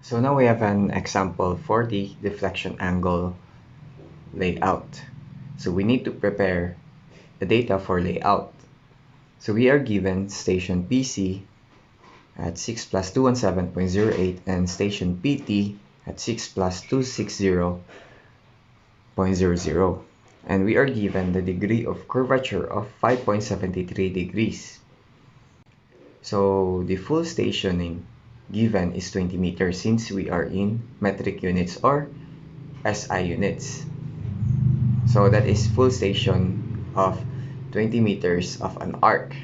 So now we have an example for the deflection angle layout. So we need to prepare the data for layout. So we are given station PC at 6 plus 217.08 and station PT at 6 plus 260.00. And we are given the degree of curvature of 5.73 degrees. So the full stationing given is 20 meters since we are in metric units or SI units. So that is full station of 20 meters of an arc.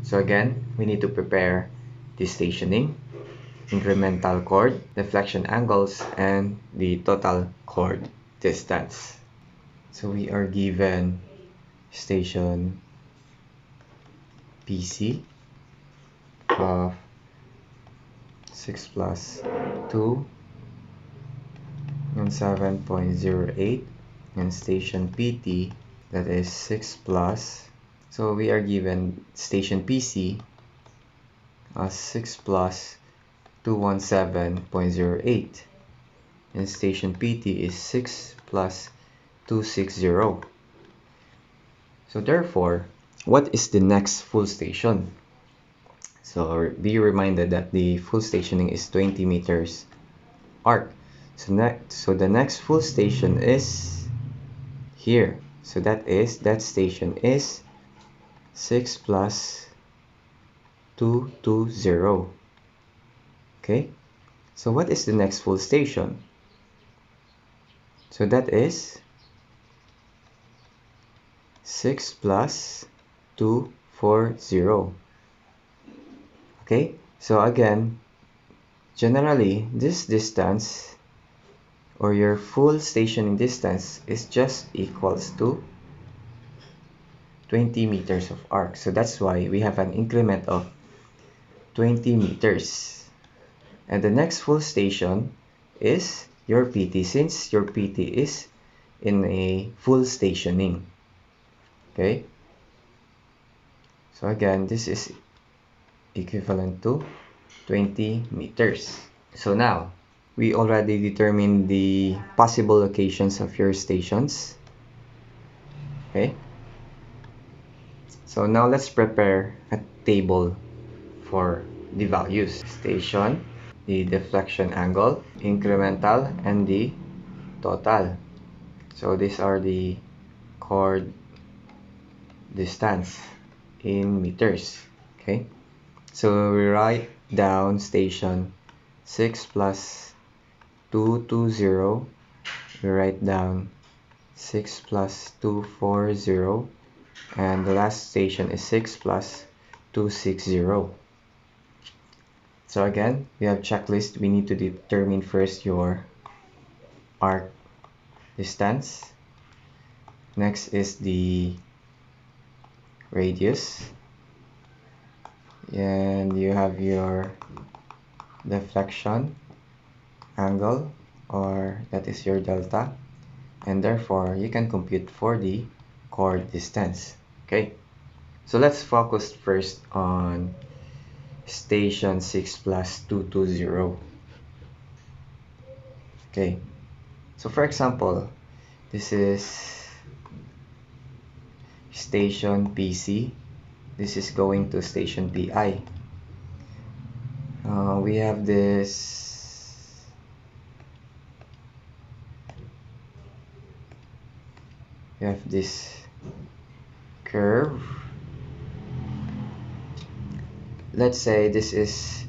So again, we need to prepare the stationing, incremental chord, deflection angles, and the total chord distance. So we are given station PC of 6 plus 2 and 7.08 and station PT that is 6 plus. So we are given station PC as 6 plus 217.08 and station PT is 6 plus 260. So therefore, what is the next full station? So be reminded that the full stationing is 20 meters arc. So the next full station is here. So that station is 6 plus 220. Okay. So what is the next full station? So that is 6 plus 240. Okay. So again, generally this distance or your full stationing distance is just equals to 20 meters of arc. So that's why we have an increment of 20 meters. And the next full station is your PT since your PT is in a full stationing. Okay. So again, this is equivalent to 20 meters. So now, we already determined the possible locations of your stations. Okay. So now let's prepare a table for the values. Station, the deflection angle, incremental, and the total. So these are the chord distance in meters. Okay. So we write down station 6 plus 220. We write down 6 plus 240. And the last station is 6 plus 260. So again, we have checklist. We need to determine first your arc distance. Next is the radius. And you have your deflection angle, or that is your delta. And therefore, you can compute for the chord distance. Okay, so let's focus first on station 6 plus 220. Okay, so for example, this is station PC. This is going to station PI. We have this curve. Let's say this is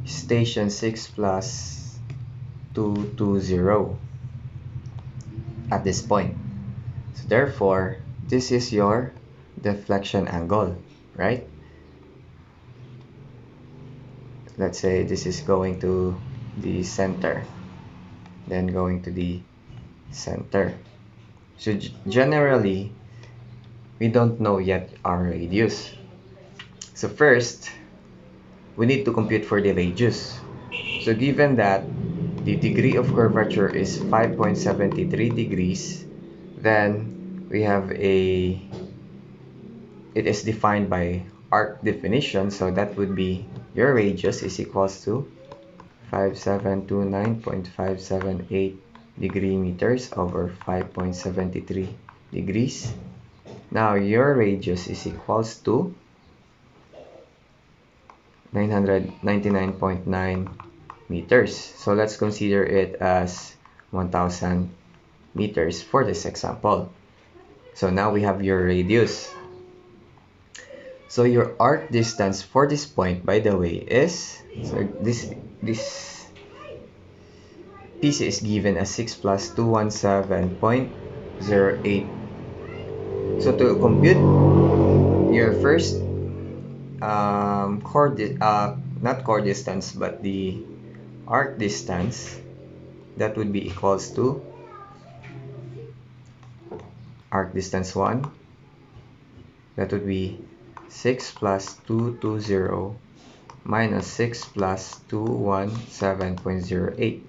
station 6 plus 220 at this point. So therefore, this is your deflection angle, right? Let's say this is going to the center, then going to the center. So generally, we don't know yet our radius. So first, we need to compute for the radius. So given that the degree of curvature is 5.73 degrees, then we have it is defined by arc definition, so that would be your radius is equals to 5729.578 degree meters over 5.73 degrees. Now your radius is equals to 999.9 meters. So let's consider it as 1000 meters for this example. So now we have your radius. So your arc distance for this point, by the way, is, so this PC is given as 6 plus 217.08. So to compute your first not chord distance, but the arc distance, that would be equals to arc distance 1, that would be 6 plus 220 minus 6 plus 217.08.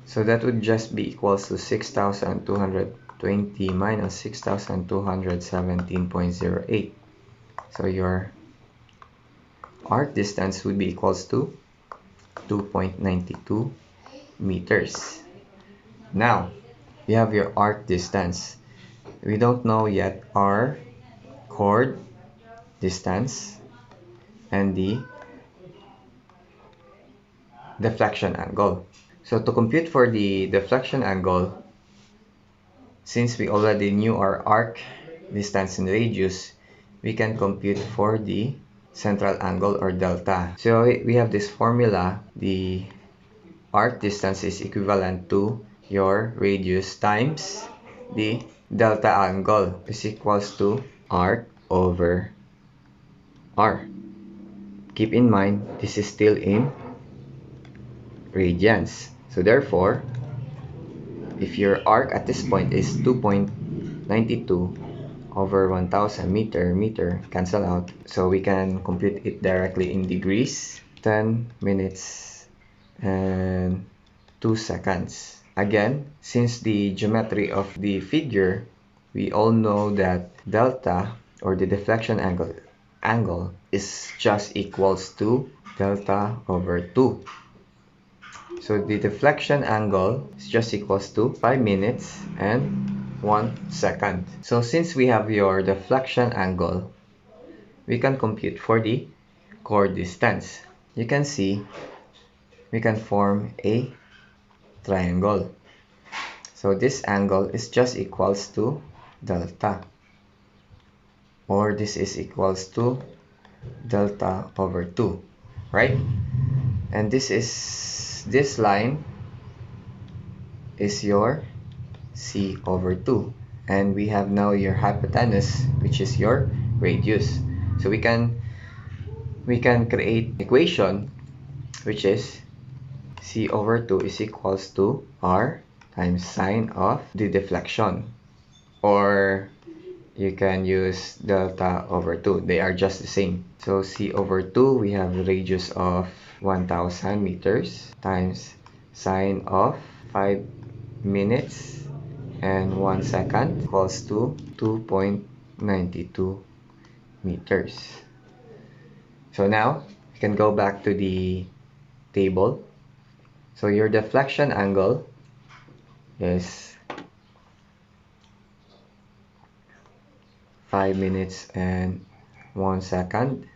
So that would just be equals to 6,220 minus 6,217.08. So your arc distance would be equals to 2.92 meters. Now, we have your arc distance. We don't know yet our chord distance and the deflection angle. So to compute for the deflection angle, since we already knew our arc distance and radius, we can compute for the central angle or delta. So we have this formula. The arc distance is equivalent to your radius times the delta angle, is equals to arc over r. Keep in mind, this is still in radians. So therefore, if your arc at this point is 2.92 over 1000 meter cancel out, so we can compute it directly in degrees. 10 minutes and 2 seconds. Again, since the geometry of the figure, we all know that delta, or the deflection angle is just equals to delta over 2. So the deflection angle is just equals to 5 minutes and 1 second. So since we have your deflection angle, we can compute for the chord distance. You can see we can form a triangle. So this angle is just equals to delta, or this is equals to delta over 2, right? And this line is your c over 2, and we have now your hypotenuse, which is your radius. So we can create equation which is c over 2 is equals to r times sine of the deflection, or you can use delta over 2. They are just the same. So c over 2, we have radius of 1000 meters times sine of 5 minutes and 1 second equals to 2.92 meters. So now you can go back to the table. So your deflection angle is 5 minutes and 1 second.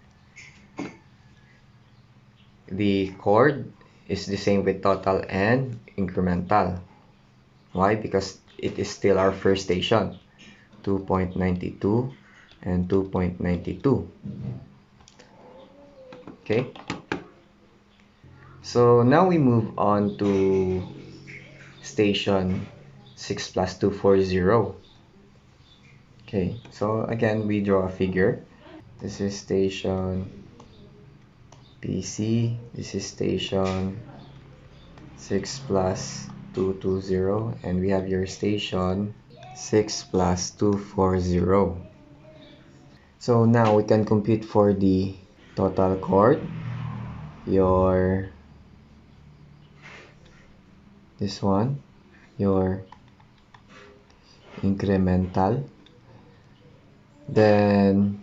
The chord is the same with total and incremental. Why? Because it is still our first station, 2.92 and 2.92. Okay, so now we move on to station 6 plus 240. Okay, so again we draw a figure. This is station PC, this is station 6 plus 220, and we have your station 6 plus 240. So now we can compute for the total chord, your this one, your incremental, then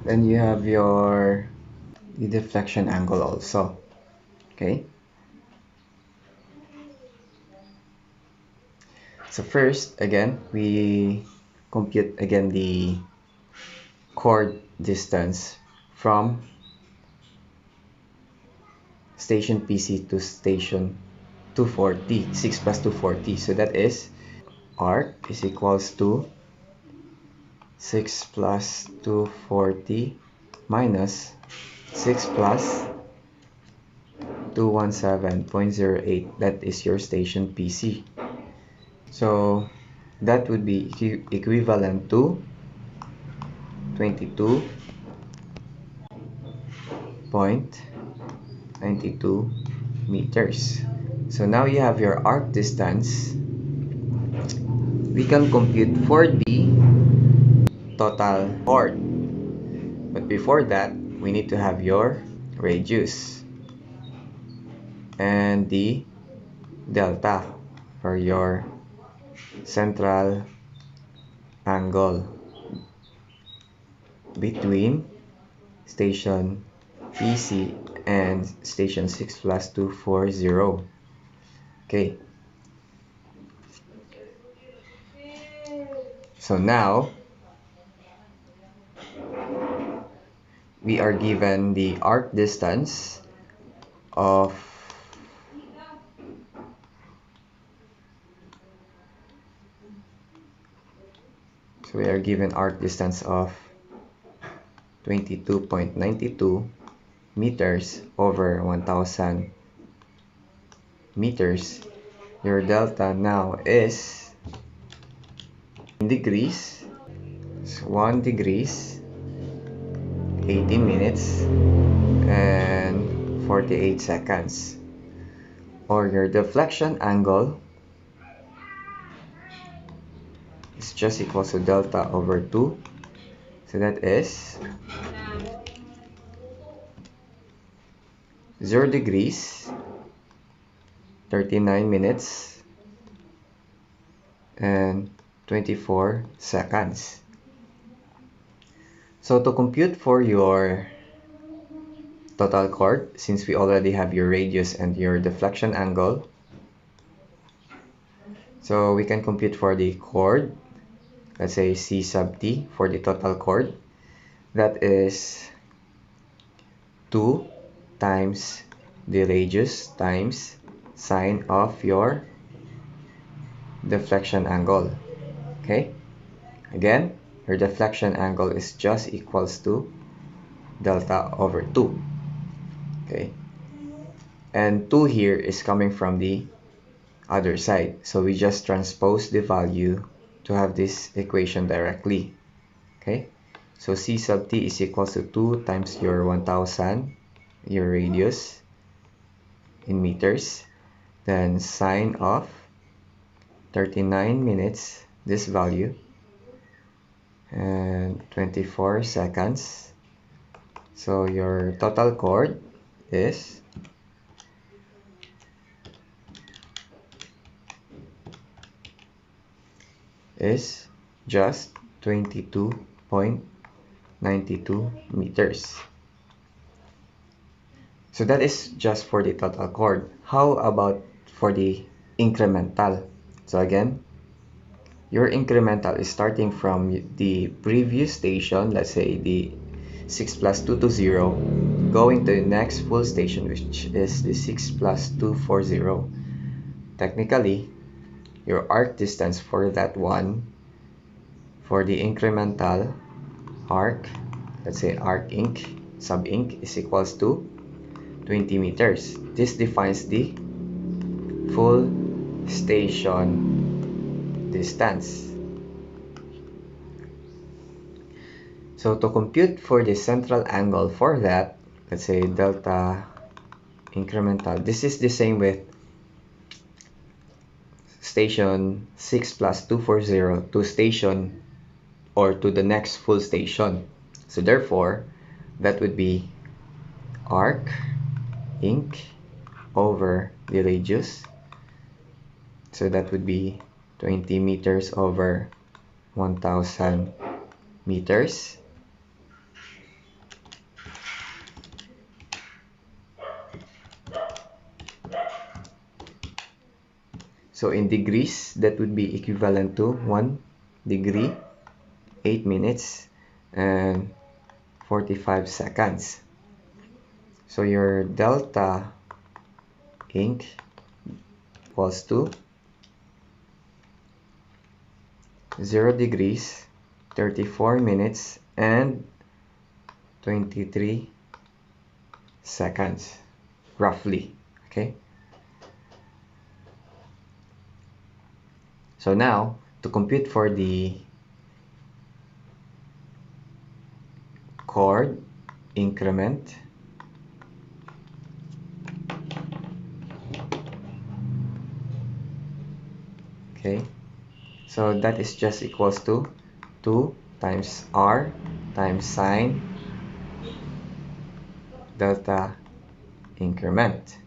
you have your the deflection angle also. Okay, So first, again, we compute again the chord distance from station PC to station 240, 6 plus 240. So that is arc is equals to 6 plus 240 minus 6 plus 217.08. That is your station PC. So that would be equivalent to 22.92 meters. So now you have your arc distance. We can compute for the total chord. But before that, we need to have your radius and the delta for your central angle between station PC and station 6 plus 240. Okay. So now we are given the arc distance of so we are given arc distance of 22.92 meters over 1000 meters. Your delta now is in degrees. It's 1 degrees 18 minutes and 48 seconds. Or your deflection angle is just equals to delta over 2. So that is 0 degrees 39 minutes and 24 seconds. So to compute for your total chord, since we already have your radius and your deflection angle, so we can compute for the chord, let's say C sub t for the total chord. That is 2 times the radius times sine of your deflection angle. Okay, again, your deflection angle is just equals to delta over 2. Okay, and 2 here is coming from the other side, so we just transpose the value to have this equation directly. Okay, so C sub t is equals to 2 times your 1000, your radius in meters, then sine of 39 minutes, this value, and 24 seconds. So your total chord is just 22.92 meters. So that is just for the total chord. How about for the incremental? So again, your incremental is starting from the previous station, let's say the 6 plus 220, going to the next full station, which is the 6 plus 240. Technically, your arc distance for that one, for the incremental arc, let's say arc inc, sub inc is equals to 20 meters. This defines the full station distance. So to compute for the central angle for that, let's say delta incremental, this is the same with station 6 plus 240 to station or to the next full station. So therefore, that would be arc inc over the radius. So that would be 20 meters over 1000 meters. So in degrees, that would be equivalent to 1 degree, 8 minutes, and 45 seconds. So your delta inc equals to 0 degrees, 34 minutes, and 23 seconds, roughly. Okay. So now, to compute for the chord increment, okay, so that is just equals to 2 times r times sine delta increment.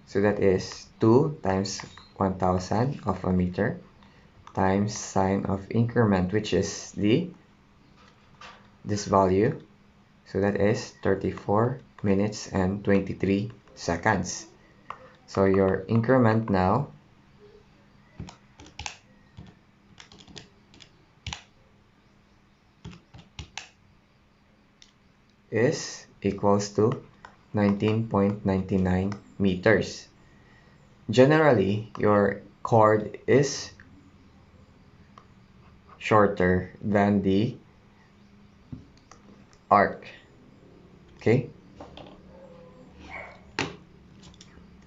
So that is 2 times 1000 of a meter times sine of increment, which is this value. So that is 34 minutes and 23 seconds. So your increment now is equals to 19.99 meters. Generally, your chord is shorter than the arc. Okay?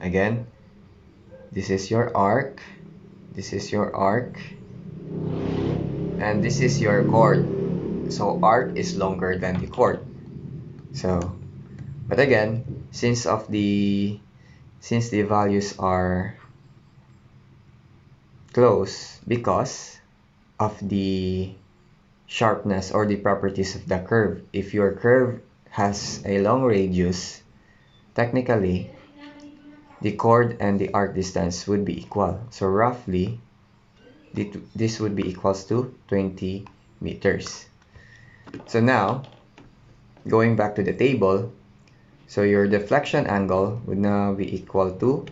Again, this is your arc, this is your arc, and this is your chord. So arc is longer than the chord. So, but again, since the values are close because of the sharpness or the properties of the curve. If your curve has a long radius, technically the chord and the arc distance would be equal. So roughly this would be equals to 20 meters. So now, going back to the table, so your deflection angle would now be equal to,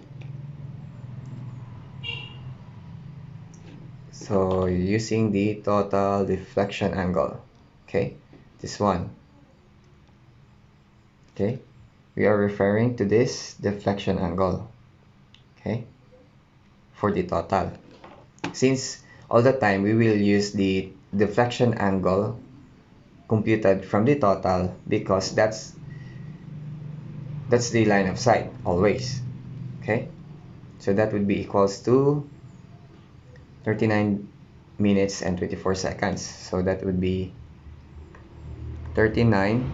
so using the total deflection angle, okay, this one, okay, we are referring to this deflection angle, okay, for the total. Since all the time we will use the deflection angle computed from the total because that's the line of sight always. Okay, so that would be equals to 39 minutes and 24 seconds. So that would be 39.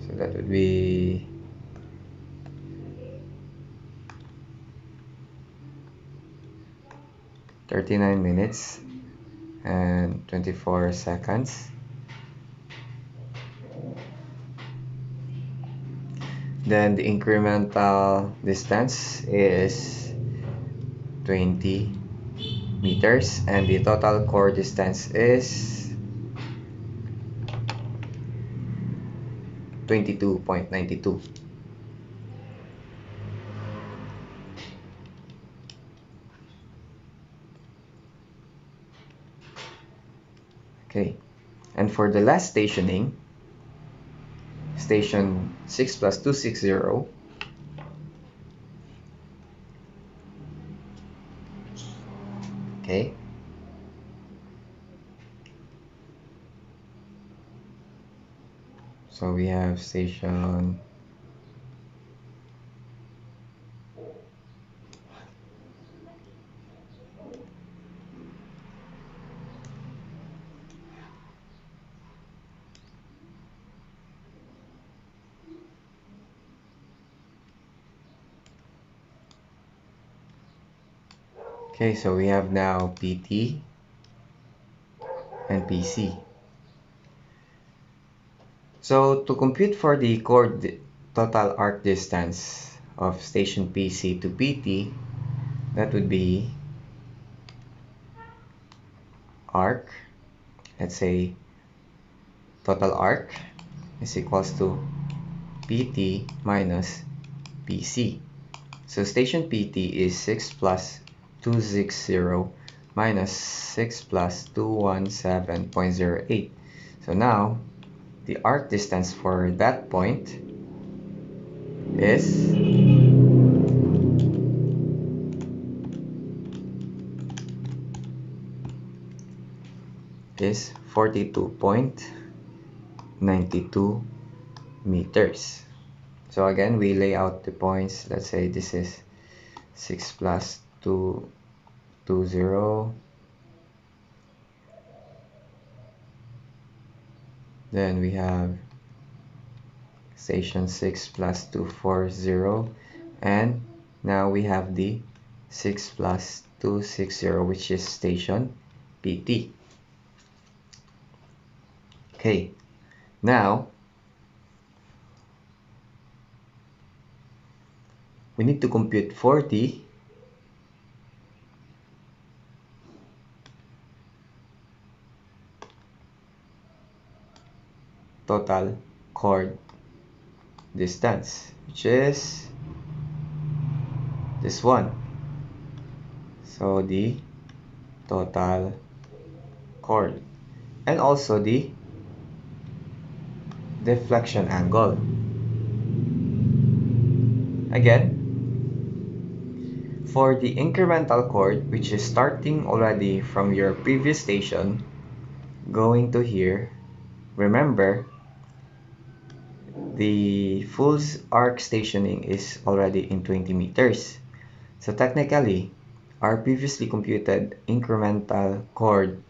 So that would be 39 minutes and 24 seconds. Then the incremental distance is 20 meters and the total chord distance is 22.92. Okay, and for the last stationing, station 6 plus 260, okay, so we have station okay, so we have now PT and PC. So to compute for the chord total arc distance of station PC to PT, that would be arc, let's say total arc is equals to PT minus PC. So station PT is 6 plus 260 minus 6 plus 217.08. So now, the arc distance for that point is 42.92 meters. So again, we lay out the points. Let's say this is 6 plus 220. Then we have station 6 plus 240. And now we have the 6 plus 260, which is station PT. Okay, now we need to compute 40 total chord distance, which is this one. So the total chord, and also the deflection angle. Again, for the incremental chord, which is starting already from your previous station, going to here, remember, the full arc stationing is already in 20 meters. So technically, our previously computed incremental chord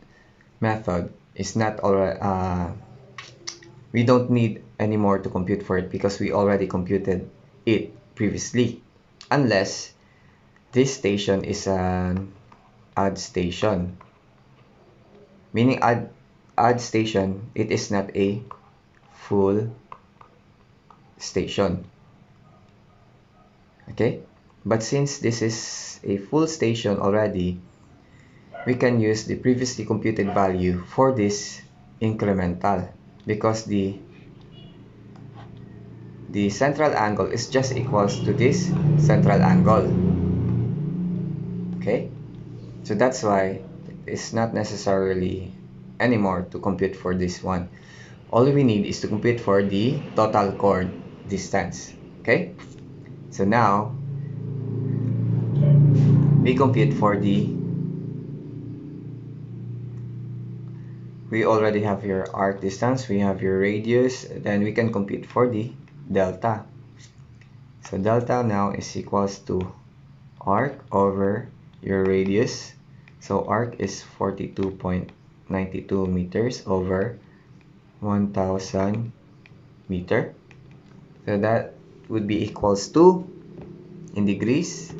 method is not already, we don't need anymore to compute for it because we already computed it previously. Unless this station is an odd station. Meaning odd station, it is not a full station. Okay? But since this is a full station already, we can use the previously computed value for this incremental because the central angle is just equals to this central angle. Okay? So that's why it's not necessarily anymore to compute for this one. All we need is to compute for the total chord distance. Okay? So now, we compute for we already have your arc distance, we have your radius, then we can compute for the delta. So delta now is equals to arc over your radius. So arc is 42.92 meters over 1000 meter. So that would be equals to, in degrees,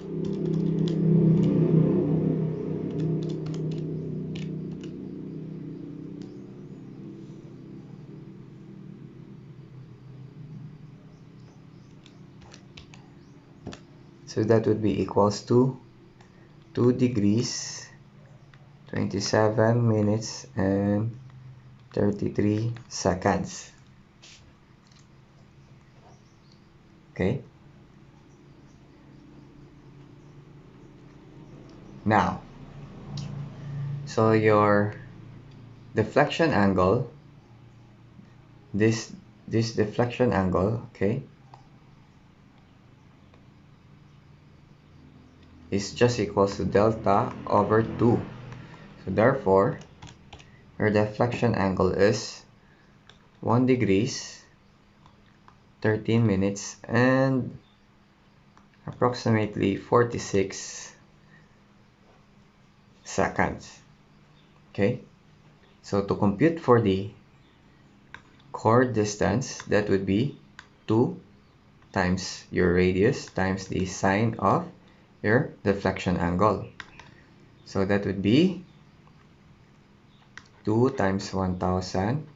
so that would be equals to 2 degrees 27 minutes and 33 seconds. Okay. Now, so your deflection angle, this deflection angle, okay, is just equals to delta over 2. So therefore, your deflection angle is 1 degrees 13 minutes and approximately 46 seconds. Okay, so to compute for the chord distance, that would be 2 times your radius times the sine of your deflection angle. So that would be 2 times 1000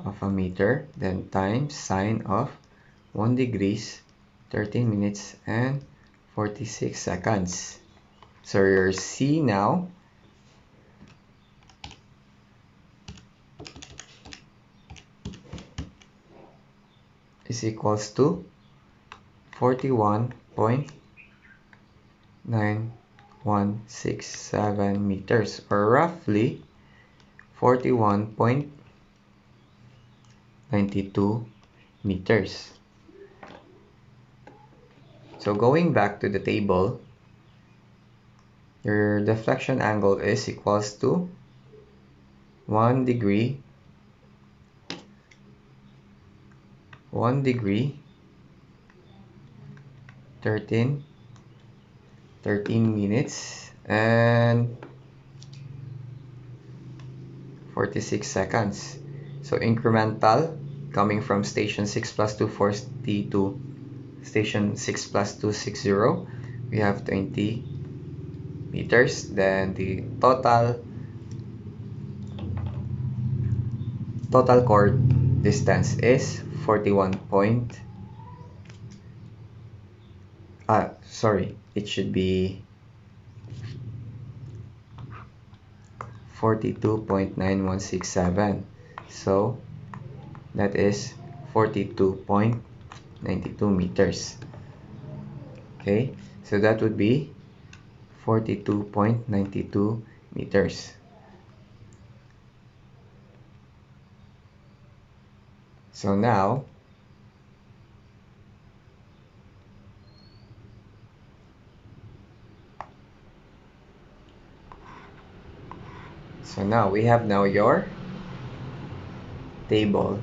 of a meter, then times sine of 1 degrees 13 minutes and 46 seconds. So your C now is equals to 41.9167 meters, or roughly 41.92 meters. So going back to the table, your deflection angle is equals to 1 degree 13 minutes and 46 seconds. So incremental coming from station 6 plus 240 to station 6 plus 260, we have 20 meters. Then the total chord distance is 41 point, sorry, it should be 42.9167. So that is 42.92 meters. Okay, so that would be 42.92 meters. So now we have now your table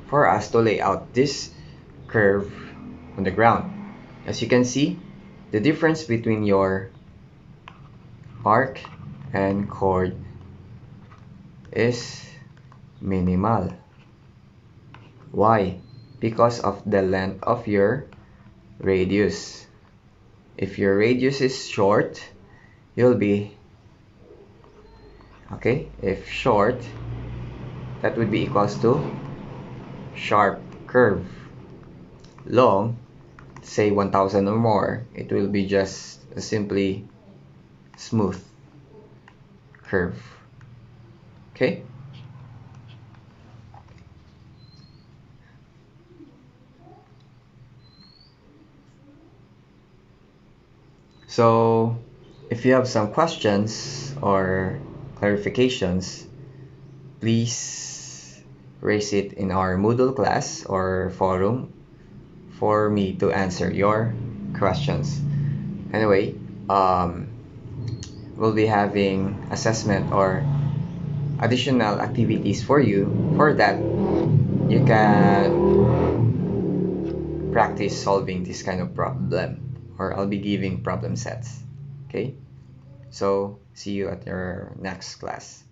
for us to lay out this curve on the ground. As you can see, the difference between your arc and chord is minimal. Why? Because of the length of your radius. If your radius is short, you'll be okay. If short, that would be equals to sharp curve. Long, say 1000 or more, it will be just a simply smooth curve. Okay? So if you have some questions or clarifications, please raise it in our Moodle class or forum for me to answer your questions. Anyway, we'll be having assessment or additional activities for you. For that, you can practice solving this kind of problem, or I'll be giving problem sets. Okay, so see you at your next class.